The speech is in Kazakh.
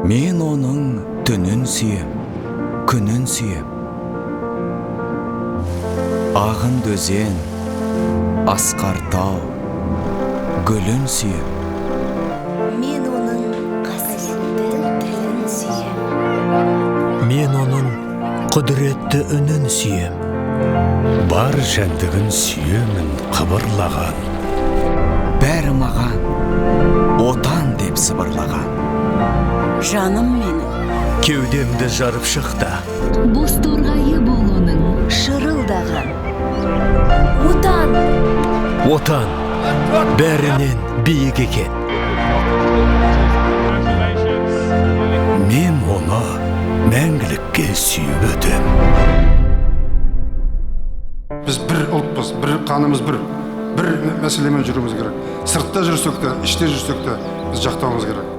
Мен оның түнін сүйем, күнін сүйем. Ағын дөзен, асқар тау, гүлін сүйем. Мен оның қасиетті тілін сүйем. Мен оның құдіретті үнін сүйем. Бар жәндігін сүйемін қыбырлаған. Бәрі маған отан деп сыбырлаған. Жаным менің Кеудемді жарып шықты. Бозторғайы бол оның. шырылдаған. Отан! Отан бәрінен биік екен. Мен оны мәңгілікке сүйіп өтем. Біз бір ұлтпыз, бір қанымыз бір мәселемен жүруіміз керек. Сыртта жүрсек те, іште жүрсек те біз жақтауымыз керек.